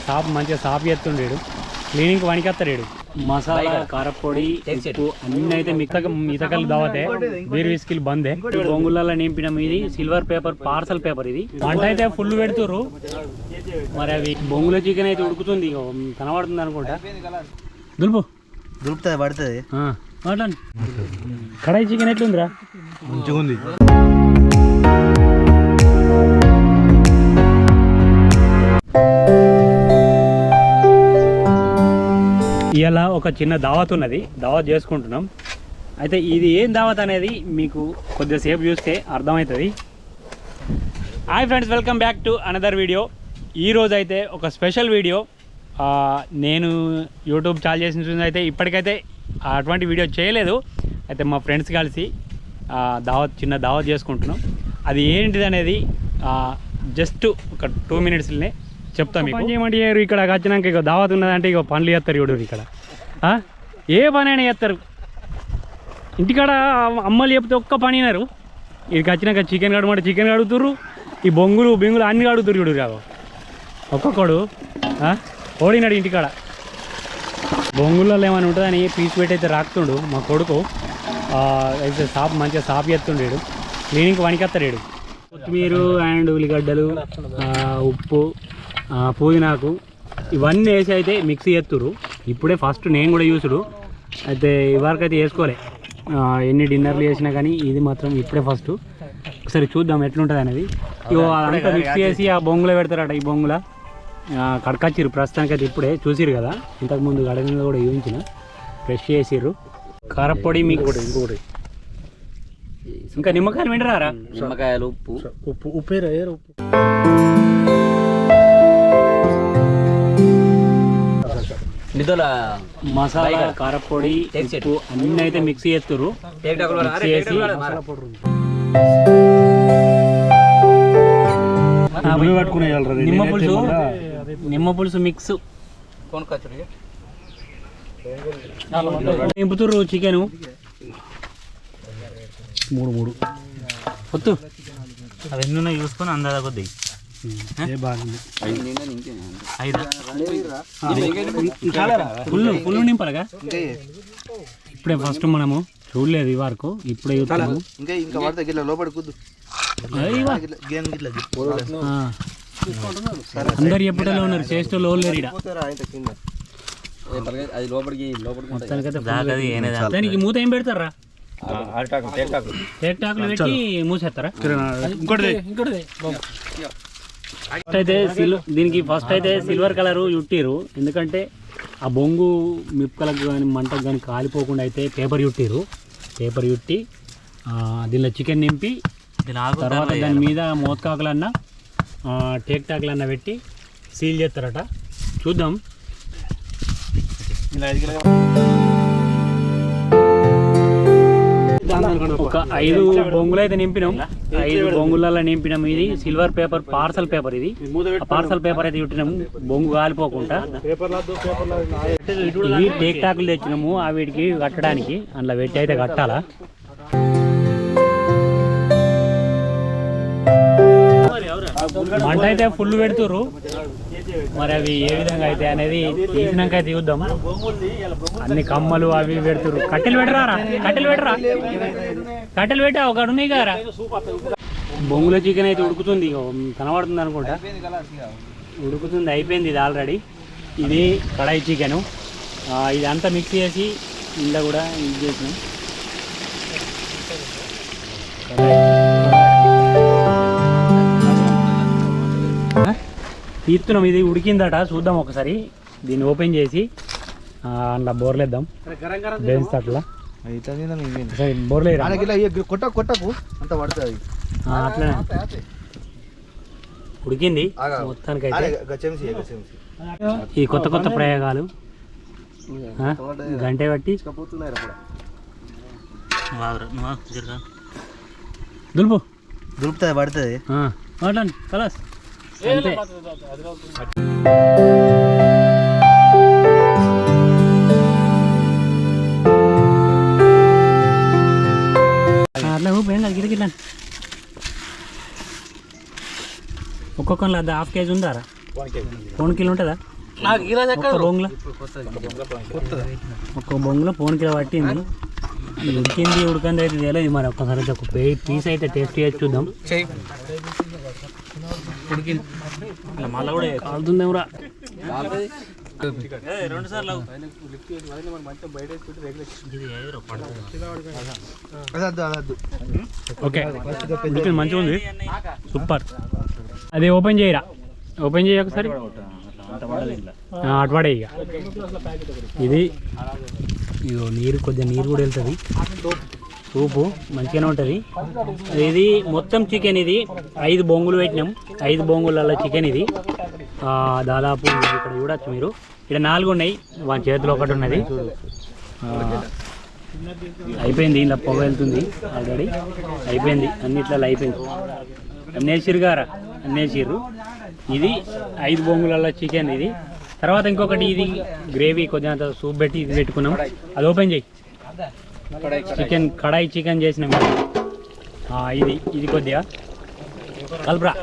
సాప్ మంచిగా సాప్ చేస్తుండేడు, క్లీనింగ్ వణికేస్తాడు. మసాలా, కారపొడి, ఉప్పు అన్నీ అయితే మిగతాకలు దావతే, బీర్ విస్కిల్ బందే. బొంగులలో నింపినాం. ఇది సిల్వర్ పేపర్, పార్సల్ పేపర్. ఇది వంట అయితే ఫుల్ పెడుతుర్రు. మరి అవి బొంగుల చికెన్ అయితే ఉడుకుతుంది, కనబడుతుంది అనుకుంటా. దులుపుతుంది పడుతుంది. మాట్లాడి కడాయి చికెన్ ఎట్లుందిరా? మంచిగా ఉంది. ఇలా ఒక చిన్న దావత్ ఉన్నది, దావత్ చేసుకుంటున్నాం. అయితే ఇది ఏం దావత్ అనేది మీకు కొద్దిసేపు చూస్తే అర్థమవుతుంది. Hi friends, welcome back to another video. ఈరోజు అయితే ఒక స్పెషల్ వీడియో. నేను యూట్యూబ్ ఛానల్ చేసిన చూసి అయితే ఇప్పటికైతే అటువంటి వీడియో చేయలేదు. అయితే మా ఫ్రెండ్స్ కలిసి చిన్న దావత్ చేసుకుంటున్నాం. అది ఏంటిది అనేది జస్ట్ ఒక 2 minutesలోనే చెప్తాం మీకు. ఏమంటే ఇక్కడ వచ్చినాక ఇక దావత్ ఉన్నదంటే ఇక పనులు చేస్తారు. చూడు ఇక్కడ ఏ పని అయినా చేస్తారు. ఇంటికాడ అమ్మలు చెప్తే ఒక్క పని అయినారు. ఇక్కడికి వచ్చినాక చికెన్ కడమంటే చికెన్ కడుగుతుర్రు, ఈ బొంగులు అన్నీ కడుగుతురు. చూడు కాదు ఒక్కొక్కడు ఓడినాడు ఇంటికాడ. బొంగులలో ఏమైనా ఉంటుందని పీస్ పెట్టి అయితే రాకుతుండు మా కొడుకు. అయితే మంచిగా సాప్ చేస్తుండేడు, క్లీనింగ్ వణికేస్తాడు. కొత్తిమీర అండ్ ఉల్లిగడ్డలు, ఉప్పు, పుదీనాకు ఇవన్నీ వేసి అయితే మిక్సీ చేస్తుర్రు. ఇప్పుడే ఫస్ట్ నేను కూడా చూసుడు. అయితే ఇవరకు అయితే వేసుకోలే, ఎన్ని డిన్నర్లు చేసినా కానీ ఇది మాత్రం ఇప్పుడే ఫస్ట్. ఒకసారి చూద్దాం ఎట్లుంటుంది అనేది. ఇగో అంతా మిక్సీ చేసి ఆ బొంగులో పెడతారట. ఈ బొంగుల కడకచ్చిర్రు ప్రస్తుతానికి అయితే. ఇప్పుడే చూసిరు కదా, ఇంతకుముందు కడగ కూడా యూయించిన ఫ్రెష్ చేసిర్రు. కారపొడి మీకు ఇంకొకటి, ఇంకా నిమ్మకాయలు వింటరారా? నిమ్మకాయలు, ఉప్పు మసాలా, కారపొడి, ఉప్పు అన్నీ అయితే మిక్సీ చేస్తుర్రు. నిమ్మ పులుసు మిక్స్ నింపుతుర్రు. చికెను 3 పొత్తు అవి ఎన్ని ఉన్నాయి చూసుకొని అందాదా కొద్ది ఫుల్ నింపాలిగా. ఇప్పుడే ఫస్ట్ మనము చూడలేదు ఈ వరకు, ఇప్పుడే చూస్తున్నాము. అందరు ఎప్పుడైనా ఉన్నారు, చేసేటోళ్ళు లేరు. దానికి మూత ఏం పెడతారా? టేక్టాకులు పెట్టి మూసేస్తారా? అయితే దీనికి ఫస్ట్ అయితే సిల్వర్ కలర్ చుట్టిరు. ఎందుకంటే ఆ బొంగు మిప్పలకు కానీ మంటకు కానీ కాలిపోకుండా అయితే పేపర్ చుట్టిరు. పేపర్ చుట్టి దీనిలో చికెన్ నింపి తర్వాత దాని మీద మోత్కాకులన్నా టేక్టాకులన్నా పెట్టి సీల్ చేస్తారట. చూద్దాం. ఒక 5 బొంగులు అయితే నింపినాం. 5 బొంగులలో నింపినాం. ఇది సిల్వర్ పేపర్, పార్సల్ పేపర్. ఇది పార్సల్ పేపర్ అయితే చుట్టినాము బొంగు కాలిపోకుండా. ఇవి టేక్ టాకులు తెచ్చినాము, వీటికి కట్టడానికి అందులో పెట్టి అయితే కట్టాలా. మంట అయితే ఫుల్ పెడుతుర్రు. మరి అవి ఏ విధంగా అయితే అనేది తీసినాక అయితే చూద్దాం. అన్ని కమ్మలు అవి పెడుతుర్రు. కట్టెలు పెట్టరా? కట్టెలు పెట్టా ఒకడు ఉన్నాయి కదా. బొంగుల చికెన్ అయితే ఉడుకుతుంది, కనబడుతుంది అనుకుంటా. ఉడుకుతుంది, అయిపోయింది ఇది ఆల్రెడీ. ఇది కడాయి చికెను. ఇదంతా మిక్స్ చేసి ఇంట్లో కూడా ఇది చేసినాం. తీస్తున్నాం. ఇది ఉడికిందట, చూద్దాం ఒకసారి. దీన్ని ఓపెన్ చేసి అందులో బోర్లేద్దాం. బేన్స్ అట్లా బోర్లే అట్లనే ఉడికింది మొత్తానికి. అయితే ఈ కొత్త ప్రయోగాలు గంటే బట్టి దులుపుతుంది పడుతుంది. మాట్లాడి కలాస్ అంతే. అట్లా పోయింది గిట్లా ఒక్కొక్కరిలో అది 1/2 kg ఉందారా? పోన్ కిలో ఉంటుందా ఒక్క బొంగుల పోన్ కిలో పట్టింది. ఉడికింది ఉడకంది అయితే తెలియదు మరి. ఒక్కసారి అయితే ఒక పీస్ అయితే టేస్ట్ చేసి చూద్దాం. ఉడికింది మళ్ళీ కూడా కాలుతుందేమరా. ఓకే ఉడికింది మంచిగా ఉంది, సూపర్. అది ఓపెన్ చేయరా, ఓపెన్ చేయ ఒకసారి. అటువాడే ఇక ఇది ఇగో నీరు కొద్దిగా నీరు కూడా వెళ్తుంది. సూపు మంచిగానే ఉంటుంది. ఇది మొత్తం చికెన్, ఇది 5 బొంగులు పెట్టినాం. 5 బొంగులలో చికెన్ ఇది. దాదాపు ఇక్కడ చూడొచ్చు మీరు. ఇక్కడ 4 ఉన్నాయి, వాని చేతిలో ఒకటి ఉన్నది. అయిపోయింది, ఇలా పొగ వెళ్తుంది ఆల్రెడీ. అయిపోయింది, అన్నిట్లలో అయిపోయింది. అన్నేసిరు గారా, అన్నేసిర్రు. ఇది 5 బొంగులలో చికెన్ ఇది. తర్వాత ఇంకొకటి ఇది గ్రేవీ కొద్దిగా సూప్ పెట్టి ఇది పెట్టుకున్నాం. అది ఓపెన్ చేయి. చికెన్ కడాయి చికెన్ చేసినాం. ఇది కొద్దిగా కలుపురా.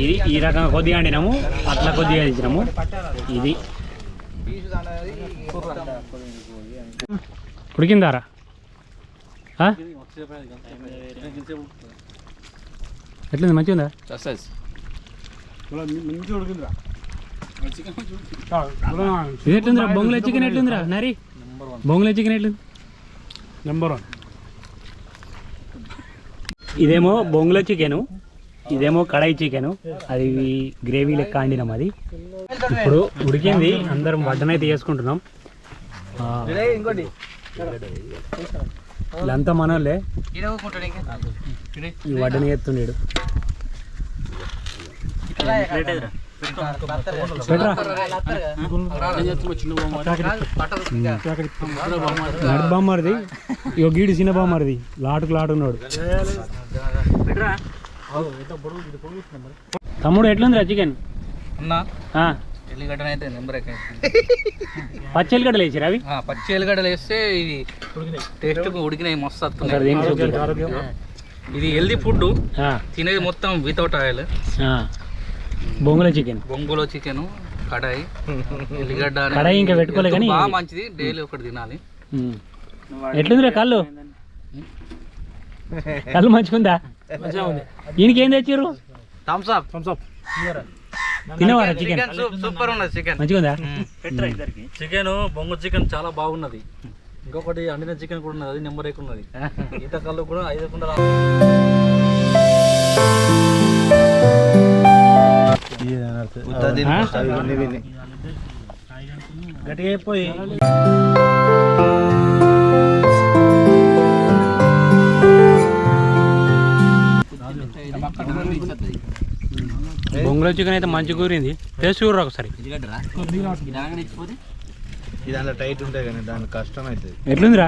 ఇది ఈ రకంగా కొద్దిగా వండినాము, అట్లా కొద్దిగా ఇచ్చినాము. ఇది ఉడికిందారా? ఎట్లుంది, మంచిగా ఉందా? ఇది ఎట్లుందిరా? బొంగుల చికెన్ ఎట్లుందిరా నరి? బొంగుల చికెన్ ఎట్లుంది? నెంబర్ 1. ఇదేమో బొంగుల చికెను, ఇదేమో కడాయి చికెను. అది గ్రేవీ లెక్క వండినాం. అది ఇప్పుడు ఉడికింది. అందరం వడ్డన అయితే చేసుకుంటున్నాం. వీళ్ళంతా మనోళ్ళే. ఈ వడ్డన ఎత్తుండేడు. బామ్మరిది ఇగో గీడు చిన్న బామ్మరిది లాటుకు లాటు ఉన్నాడు. తమ్ముడు ఎట్లుందిరా చికెన్? ఎల్లిగడ్డ అయితే నెంబర్ పచ్చి ఎల్లిగడ్డలు వేసారు. అవి పచ్చి ఎల్లిగడ్డలు వేస్తే ఇది టేస్ట్ ఉడికినాయి, మస్తు వస్తుంది. ఇది హెల్దీ ఫుడ్, తినేది మొత్తం వితౌట్ ఆయిల్. బొంగుల చికెన్, బొంగులో చికెన్, కడాయి, ఎల్లిగడ్డ. కడాయి ఇంకా పెట్టుకోలే కానీ బాగా మంచిది, డైలీ ఒకటి తినాలి. ఎట్లుందిరా కళ్ళు? కళ్ళు మంచిగుందా? ఈయనకి ఏం తెచ్చారు? Thumbs up. తినవారా చికెన్? సూపర్ ఉన్నది చికెన్, మంచిగుందా? చికెన్ బొంగు చికెన్ చాలా బాగున్నది. ఇంకొకటి అండిన చికెన్ కూడా ఉన్నది, అది నెంబర్ 1 ఉన్నది. ఈత కళ్ళు కూడా 5 కుండా గట్టిగా అయిపోయి బొంగుల చికెన్ అయితే మంచి కూరింది. టేస్ట్ చూడరా ఒకసారి. దాంట్లో టైట్ ఉంటాయి కానీ దాని కష్టం అవుతుంది. ఎట్లుందిరా?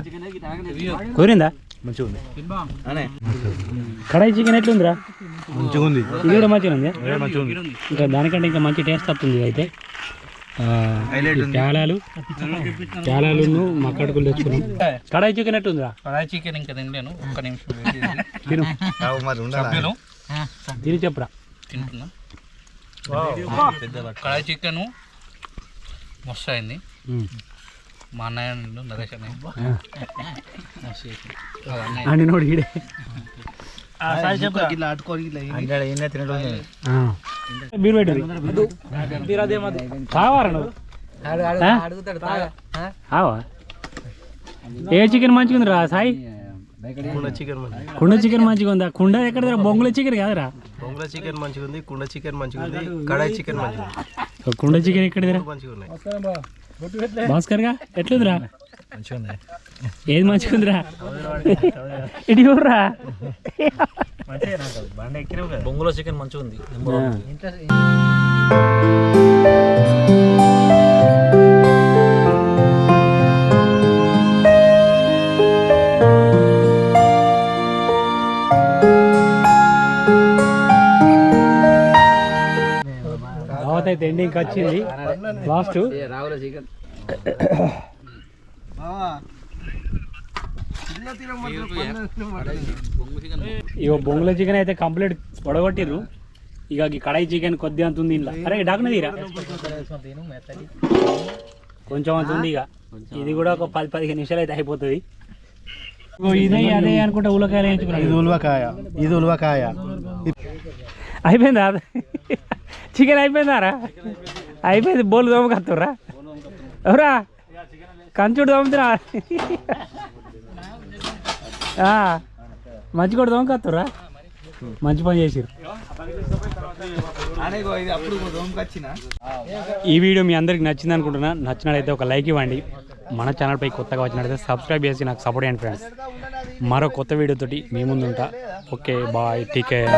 కూరిందా? మంచిగా ఉంది. కడాయి చికెన్ ఎట్లుందిరా? మంచిగా ఉంది. ఇది కూడా మంచిగా ఉంది. మంచిగా ఉంది. ఇంకా దానికంటే ఇంకా మంచి టేస్ట్ వస్తుంది. అయితే చాలాలు మక్కడుకులు తెచ్చుకున్నాం. కడాయి చికెన్ ఎట్లుందిరా? కడాయి చికెన్ ఇంకా తినలేను, ఒక్క నిమిషం తిను, సభ్యులు తిని చెప్పురా. తింటున్నా. కడాయి చికెన్ మస్తు అయింది. మా అన్నయ్య నరేష్ అని నోడు ఈడే బీరు పెట్టు కావారా నువ్వు? ఏ చికెన్ మంచిగా ఉందిరా సాయి? కుండ చికెన్ మంచిగా ఉందా? కుండ ఎక్కడ? బొంగుల చికెన్ కాదురా. బొంగుల చికెన్ మంచిగా ఉంది, కుండ చికెన్ మంచిగా ఉంది, కడాయి చికెన్ మంచిగా ఉంది. కుండ చికెన్ ఎక్కడిదిరా? భాస్కర్ గా ఎట్లుందిరా? ఏది మంచిగా ఉందిరా? ఇటు చూడరా. బొంగులో చికెన్ మంచిగా ఉంది. దావత్ అయితే ఎండింగ్కి వచ్చింది. లాస్ట్ ఇగో బొంగుల చికెన్ అయితే కంప్లీట్ పొడగొట్టిర్రు. ఇక ఈ కడాయి చికెన్ కొద్దిగా అంత ఉంది ఇంట్లో. అరే డాక్న తీరా కొంచెం అంత ఉంది. ఇక ఇది కూడా ఒక 10-15 నిమిషాలు అయితే అయిపోతుంది. ఇదే అదే అనుకుంటా ఉలకాయలు వేయించుకున్నాను. ఇది ఉలవకాయ అయిపోయిందా చికెన్ అయిపోయిందారా? అయిపోయింది. బోలు దోమకత్తురా ఎవరా కంచుడు దోమతురా మంచి కూడా దోమకత్తురా. మంచి పని చేసిరు. ఈ వీడియో మీ అందరికి నచ్చింది అనుకుంటున్నా. నచ్చినట్లయితే ఒక లైక్ ఇవ్వండి. మన ఛానల్పై కొత్తగా వచ్చినట్లయితే సబ్స్క్రైబ్ చేసి నాకు సపోర్ట్ చేయండి ఫ్రెండ్స్. మరో కొత్త వీడియోతోటి మీ ముందు ఉంటా. Okay bye, take care.